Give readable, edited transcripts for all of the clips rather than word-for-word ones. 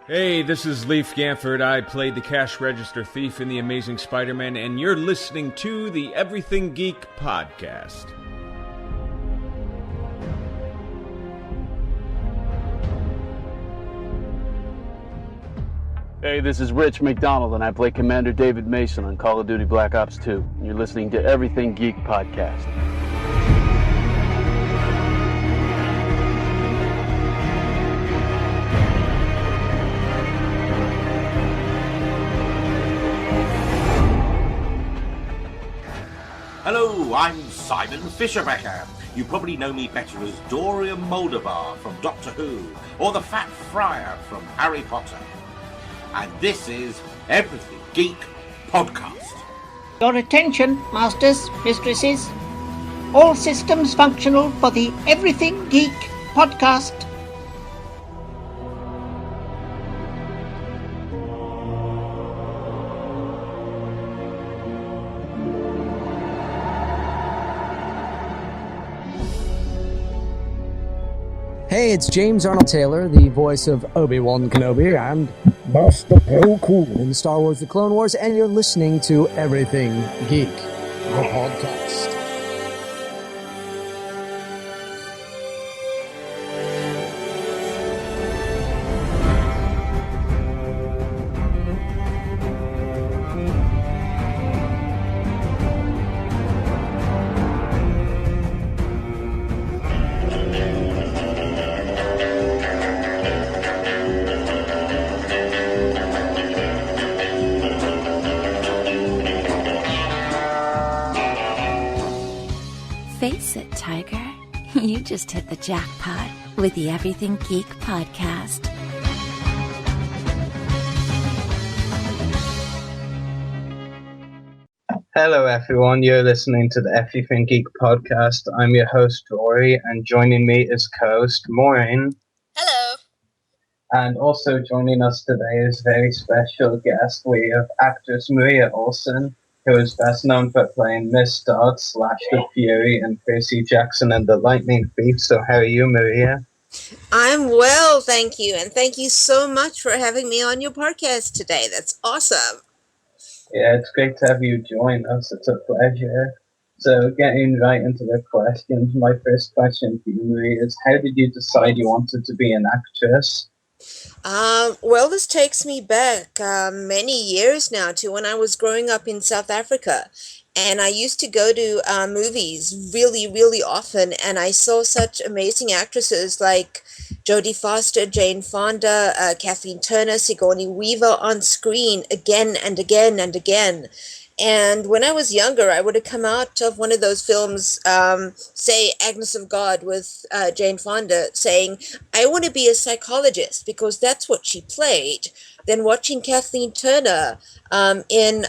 Hey, this is Leif Gamford. I played the cash register thief in The Amazing Spider-Man, and you're listening to the Everything Geek podcast. Hey, this is Rich McDonald, and I play Commander David Mason on Call of Duty Black Ops 2. And you're listening to Everything Geek podcast. Hello, I'm Simon Fisherbecker. You probably know me better as Dorian Moldavar from Doctor Who, or the Fat Friar from Harry Potter. And this is Everything Geek Podcast. Your attention, masters, mistresses. All systems functional for the Everything Geek Podcast. Hey, it's James Arnold Taylor, the voice of Obi-Wan Kenobi and Master Plo Koon in Star Wars The Clone Wars, and you're listening to Everything Geek, the podcast. Face it, Tiger. You just hit the jackpot with the Everything Geek podcast. Hello everyone, you're listening to the Everything Geek podcast. I'm your host Ruari, and joining me is co-host Maureen. Hello. And also joining us today is a very special guest. We have actress Maria Olsen, who is best known for playing Miss Dodds / the Fury in Percy Jackson and the Lightning Thief. So how are you, Maria? I'm well, thank you. And thank you so much for having me on your podcast today. That's awesome. Yeah, it's great to have you join us. It's a pleasure. So getting right into the questions, my first question for you, Maria, is how did you decide you wanted to be an actress? Well, this takes me back many years now to when I was growing up in South Africa. And I used to go to movies really, really often. And I saw such amazing actresses like Jodie Foster, Jane Fonda, Kathleen Turner, Sigourney Weaver on screen again and again and again. And when I was younger, I would have come out of one of those films, say Agnes of God with Jane Fonda, saying, I want to be a psychologist because that's what she played. Then watching Kathleen Turner in,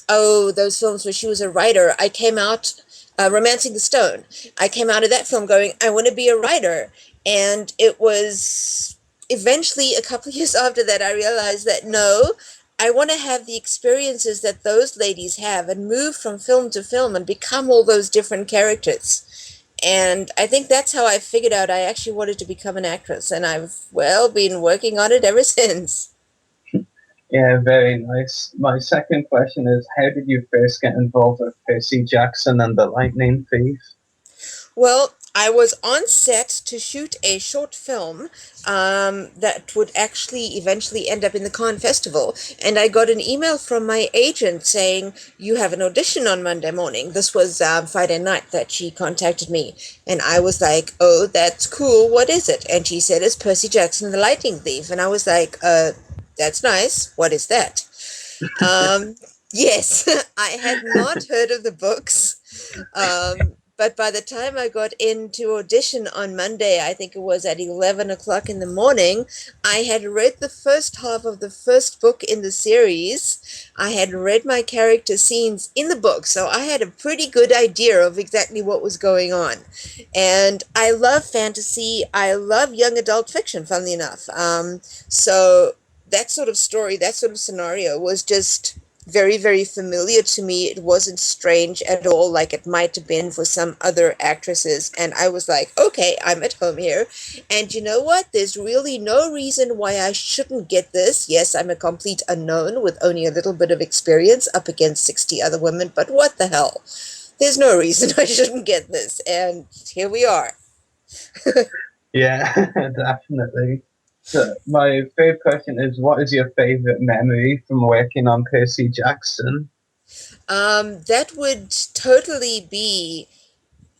those films where she was a writer, I came out, Romancing the Stone. I came out of that film going, I want to be a writer. And it was eventually a couple of years after that, I realized that no, I want to have the experiences that those ladies have and move from film to film and become all those different characters. And I think that's how I figured out I actually wanted to become an actress. And I've, been working on it ever since. Yeah, very nice. My second question is, how did you first get involved with Percy Jackson and the Lightning Thief? Well, I was on set to shoot a short film that would actually eventually end up in the Cannes Festival. And I got an email from my agent saying, you have an audition on Monday morning. This was Friday night that she contacted me. And I was like, oh, that's cool. What is it? And she said, it's Percy Jackson and the Lightning Thief. And I was like, that's nice. What is that? Yes, I had not heard of the books. But by the time I got into audition on Monday, I think it was at 11 o'clock in the morning, I had read the first half of the first book in the series. I had read my character scenes in the book, so I had a pretty good idea of exactly what was going on. And I love fantasy. I love young adult fiction, funnily enough. So that sort of story, that sort of scenario was just very, very familiar to me. It wasn't strange at all, like it might have been for some other actresses. And I was like, okay, I'm at home here. And you know what? There's really no reason why I shouldn't get this. Yes, I'm a complete unknown with only a little bit of experience up against 60 other women, but what the hell? There's no reason I shouldn't get this. And here we are. Yeah, definitely. So my favorite question is, what is your favorite memory from working on Percy Jackson? That would totally be,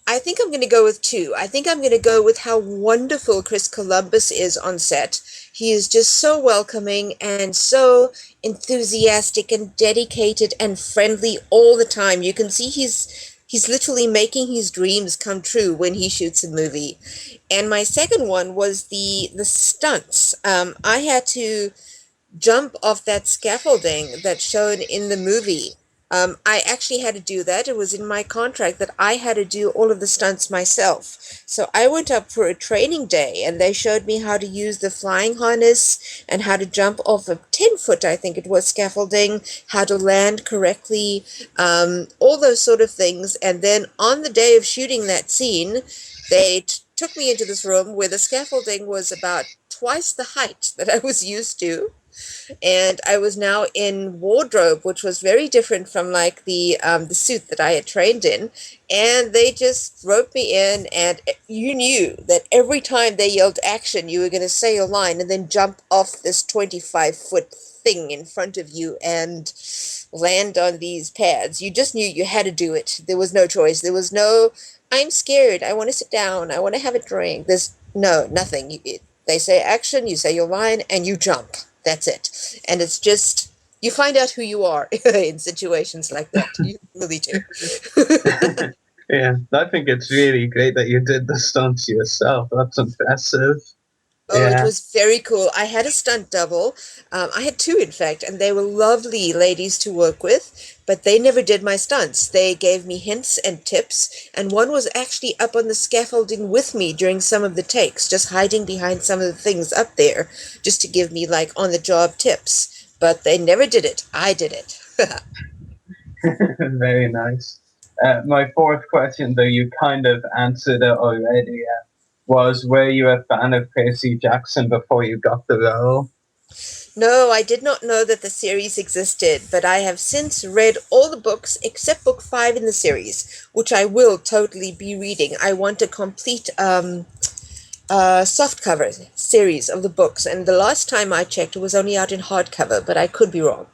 I think I'm going to go with two. I think I'm going to go with how wonderful Chris Columbus is on set. He is just so welcoming and so enthusiastic and dedicated and friendly all the time. You can see he's literally making his dreams come true when he shoots a movie. And my second one was the stunts. I had to jump off that scaffolding that's shown in the movie. I actually had to do that. It was in my contract that I had to do all of the stunts myself. So I went up for a training day and they showed me how to use the flying harness and how to jump off a 10-foot, I think it was, scaffolding, how to land correctly, all those sort of things. And then on the day of shooting that scene, they took me into this room where the scaffolding was about twice the height that I was used to. And I was now in wardrobe, which was very different from like the suit that I had trained in. And they just roped me in, and you knew that every time they yelled action, you were going to say your line and then jump off this 25-foot thing in front of you and land on these pads. You just knew you had to do it. There was no choice. There was no, I'm scared, I want to sit down, I want to have a drink. There's nothing. They say action, you say your line, and you jump. That's it. And it's just, you find out who you are in situations like that. You really do. Yeah, I think it's really great that you did the stunts yourself. That's impressive. Oh, Yeah. It was very cool. I had a stunt double. I had two, in fact, and they were lovely ladies to work with, but they never did my stunts. They gave me hints and tips, and one was actually up on the scaffolding with me during some of the takes, just hiding behind some of the things up there, just to give me, like, on-the-job tips. But they never did it. I did it. Very nice. My fourth question, though you kind of answered it already, was, were you a fan of Percy Jackson before you got the role? No, I did not know that the series existed, but I have since read all the books except book 5 in the series, which I will totally be reading. I want a complete softcover series of the books, and the last time I checked, it was only out in hardcover, but I could be wrong.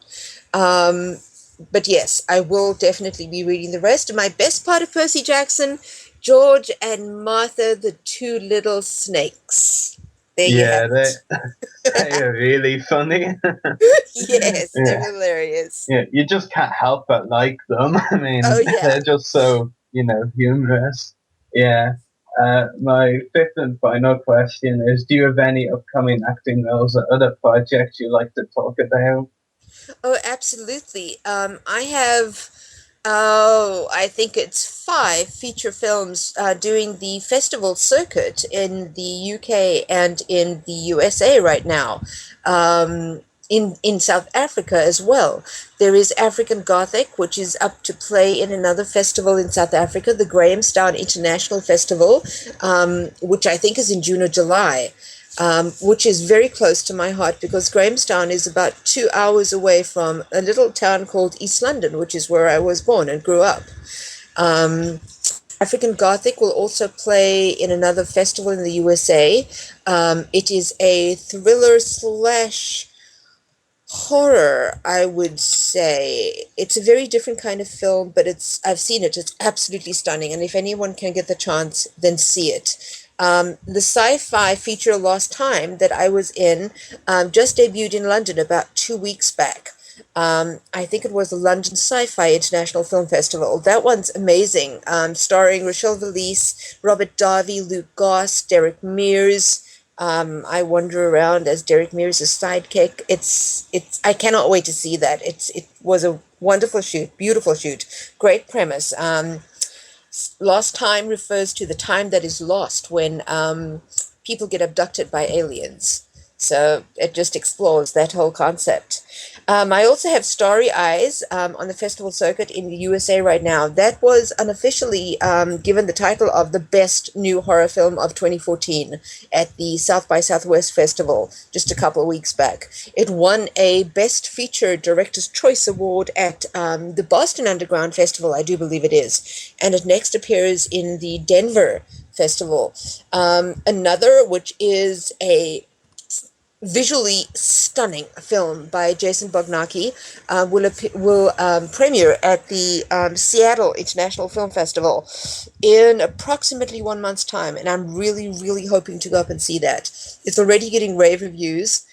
But yes, I will definitely be reading the rest. My best part of Percy Jackson, George and Martha, the two little snakes. There you have it. They're really funny. Yes, they're hilarious. Yeah, you just can't help but like them. I mean, they're just so, humorous. Yeah. My fifth and final question is, do you have any upcoming acting roles or other projects you'd like to talk about? Oh, absolutely. I have, I think it's 5 feature films doing the festival circuit in the UK and in the USA right now. In South Africa as well. There is African Gothic, which is up to play in another festival in South Africa, the Grahamstown International Festival, which I think is in June or July. Which is very close to my heart because Grahamstown is about 2 hours away from a little town called East London, which is where I was born and grew up. African Gothic will also play in another festival in the USA. It is a thriller / horror, I would say. It's a very different kind of film, but I've seen it. It's absolutely stunning, and if anyone can get the chance, then see it. The sci-fi feature Lost Time that I was in just debuted in London about 2 weeks back. I think it was the London Sci-Fi International Film Festival. That one's amazing, starring Rochelle Valise, Robert Darby, Luke Goss, Derek Mears. I wander around as Derek Mears' sidekick. I cannot wait to see that. It was a wonderful shoot, beautiful shoot, great premise. Lost time refers to the time that is lost when people get abducted by aliens. So it just explores that whole concept. I also have Starry Eyes on the festival circuit in the USA right now. That was unofficially given the title of the best new horror film of 2014 at the South by Southwest Festival just a couple of weeks back. It won a Best Feature Director's Choice Award at the Boston Underground Festival, I do believe it is. And it next appears in the Denver Festival. Another, which is a visually stunning film by Jason Bognacki, will premiere at the Seattle International Film Festival in approximately 1 month's time, and I'm really, really hoping to go up and see that. It's already getting rave reviews.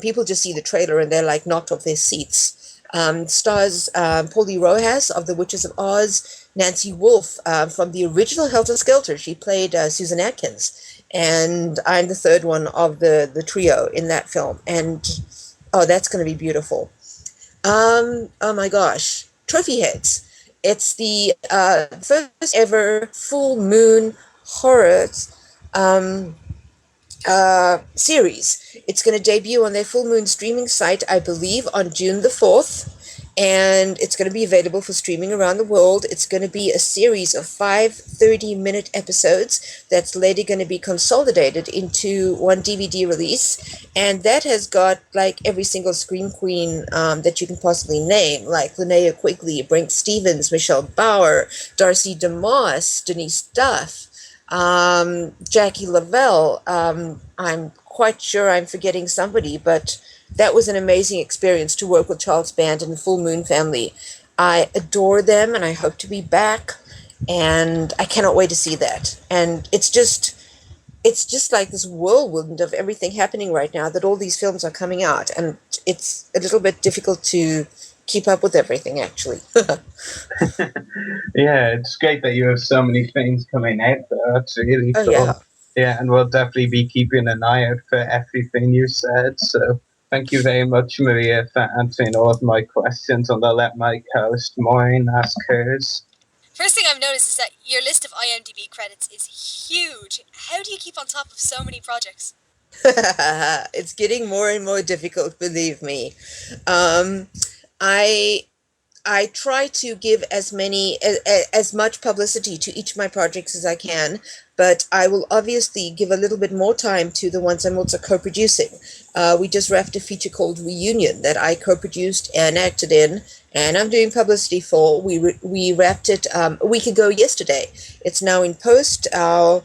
People just see the trailer and they're like knocked off their seats. Stars Paulie Rojas of The Witches of Oz, Nancy Wolfe from the original Helter Skelter. She played Susan Atkins. And I'm the third one of the trio in that film. And, oh, that's going to be beautiful. Oh my gosh. Trophy Heads. It's the first ever full moon horror series. It's going to debut on their full moon streaming site, I believe, on June the 4th. And it's going to be available for streaming around the world. It's going to be a series of 5 30-minute episodes that's later going to be consolidated into one DVD release. And that has got, like, every single Scream Queen that you can possibly name, like Linnea Quigley, Brink Stevens, Michelle Bauer, Darcy DeMoss, Denise Duff, Jackie Lavelle. I'm quite sure I'm forgetting somebody, but that was an amazing experience to work with Charles Band and the Full Moon family. I adore them, and I hope to be back, and I cannot wait to see that. And it's just like this whirlwind of everything happening right now, that all these films are coming out, and it's a little bit difficult to keep up with everything, actually. Yeah, it's great that you have so many things coming out there. That's really cool. Yeah. Yeah, and we'll definitely be keeping an eye out for everything you said. So thank you very much, Maria, for answering all of my questions, and I'll let my co-host Maureen ask hers. First thing I've noticed is that your list of IMDb credits is huge. How do you keep on top of so many projects? It's getting more and more difficult, believe me. I try to give as much publicity to each of my projects as I can, but I will obviously give a little bit more time to the ones I'm also co-producing. We just wrapped a feature called Reunion that I co-produced and acted in, and I'm doing publicity for. We wrapped it a week ago yesterday. It's now in post. Our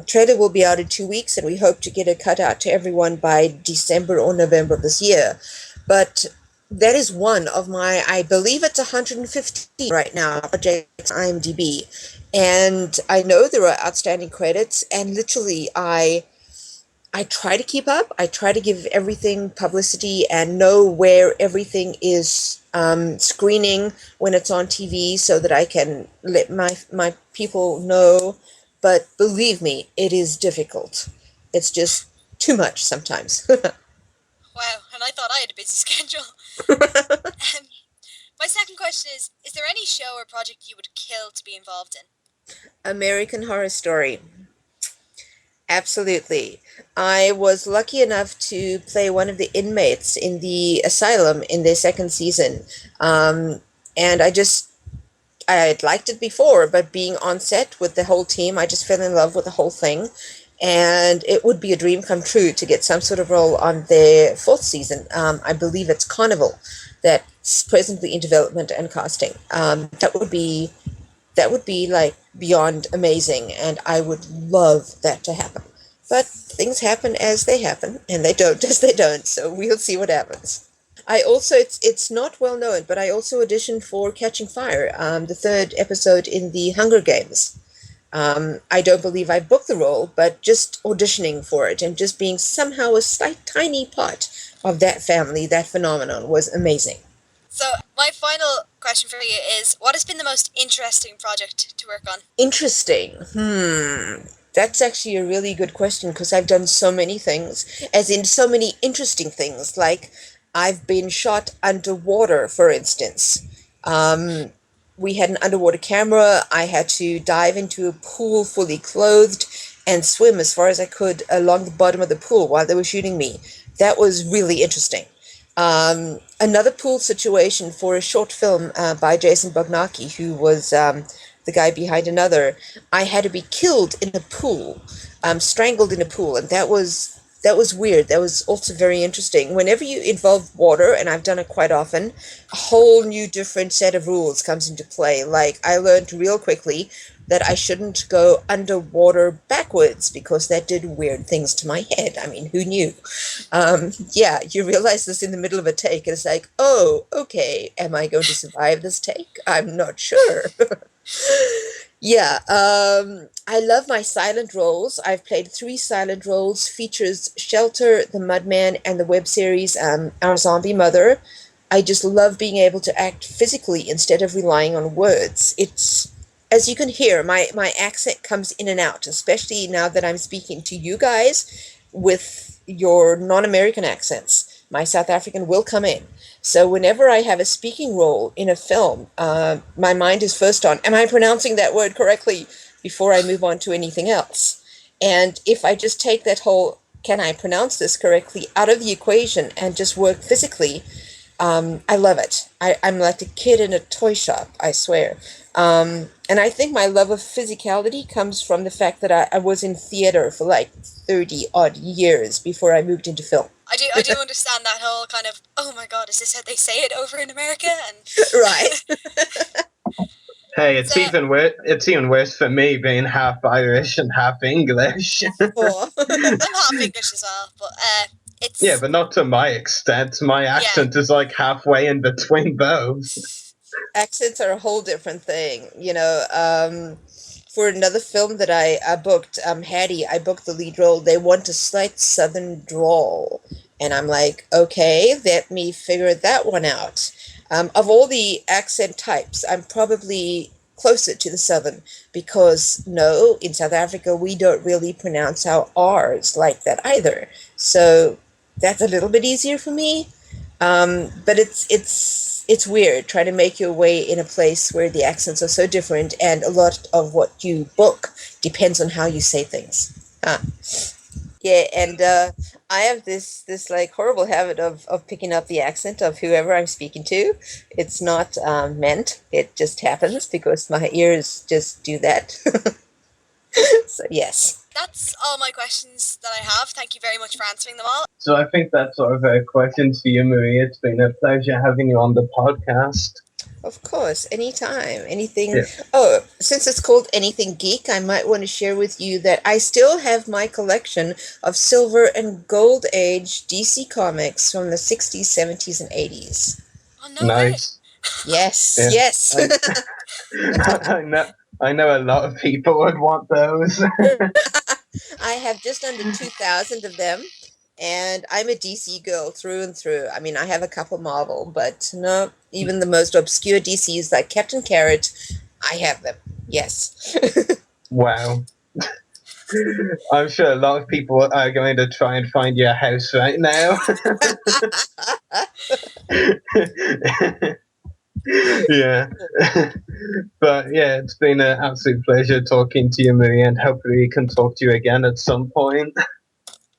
trailer will be out in 2 weeks, and we hope to get it cut out to everyone by December or November of this year. But that is one of my, I believe it's 150 right now, projects on IMDb. And I know there are outstanding credits, and literally I try to keep up. I try to give everything publicity and know where everything is screening when it's on TV, so that I can let my people know. But believe me, it is difficult. It's just too much sometimes. Wow, and I thought I had a busy schedule. My second question is there any show or project you would kill to be involved in? American Horror Story. Absolutely. I was lucky enough to play one of the inmates in the asylum in their second season. And I had liked it before, but being on set with the whole team, I just fell in love with the whole thing. And it would be a dream come true to get some sort of role on their fourth season. I believe it's Carnival that's presently in development and casting. That would be like beyond amazing, and I would love that to happen. But things happen as they happen, and they don't as they don't, so we'll see what happens. I also, it's not well known, but I also auditioned for Catching Fire, the third episode in the Hunger Games. I don't believe I booked the role, but just auditioning for it and just being somehow a slight tiny part of that family, that phenomenon, was amazing. So my final question for you is, what has been the most interesting project to work on? Interesting. That's actually a really good question, because I've done so many things, as in so many interesting things. Like, I've been shot underwater, for instance. We had an underwater camera. I had to dive into a pool fully clothed and swim as far as I could along the bottom of the pool while they were shooting me. That was really interesting. Another pool situation for a short film by Jason Bognacki, who was the guy behind another. I had to be killed in a pool, strangled in a pool, and that was weird. That was also very interesting. Whenever you involve water, and I've done it quite often, a whole new different set of rules comes into play. Like, I learned real quickly that I shouldn't go underwater backwards because that did weird things to my head. I mean, who knew? Yeah, you realize this in the middle of a take, and it's like, oh, okay, am I going to survive this take? I'm not sure. Yeah, I love my silent roles. I've played 3 silent roles, features Shelter, The Mudman, and the web series Our Zombie Mother. I just love being able to act physically instead of relying on words. It's, as you can hear, my accent comes in and out, especially now that I'm speaking to you guys with your non-American accents. My South African will come in. So whenever I have a speaking role in a film, my mind is first on, am I pronouncing that word correctly before I move on to anything else? And if I just take that whole, can I pronounce this correctly, out of the equation and just work physically, I love it. I'm like a kid in a toy shop, I swear. And I think my love of physicality comes from the fact that I was in theater for like 30 odd years before I moved into film. I do understand that whole kind of, oh my god, is this how they say it over in America? And right. Hey, it's even worse. It's even worse for me being half Irish and half English. Oh. I'm half English as well, but it's yeah, but not to my extent. My accent is like halfway in between both. Accents are a whole different thing, you know. For another film that I booked, Hettie, I booked the lead role. They want a slight southern drawl, and I'm like, okay, let me figure that one out. Of all the accent types, I'm probably closer to the southern because, no, in South Africa, we don't really pronounce our R's like that either. So that's a little bit easier for me. But it's weird trying to make your way in a place where the accents are so different, and a lot of what you book depends on how you say things. Yeah, and I have this like horrible habit of picking up the accent of whoever I'm speaking to. It's not meant; it just happens because my ears just do that. So yes. That's all my questions that I have. Thank you very much for answering them all. So I think that's sort of a question for you, Maria. It's been a pleasure having you on the podcast. Of course, anytime, anything. Yeah. Oh, since it's called Anything Geek, I might want to share with you that I still have my collection of silver and gold age DC comics from the 60s, 70s, and 80s. Oh, no nice. Way. Yes, Yeah. yes. I know a lot of people would want those. I have just under 2,000 of them, and I'm a DC girl through and through. I mean, I have a couple Marvel, but no, even the most obscure DCs like Captain Carrot, I have them. Yes. Wow. I'm sure a lot of people are going to try and find your house right now. Yeah. But yeah, it's been an absolute pleasure talking to you, Maria, and hopefully we can talk to you again at some point.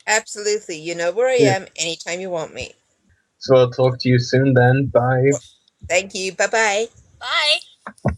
Absolutely. You know where I am anytime you want me. So I'll talk to you soon then. Bye. Thank you. Bye-bye. Bye.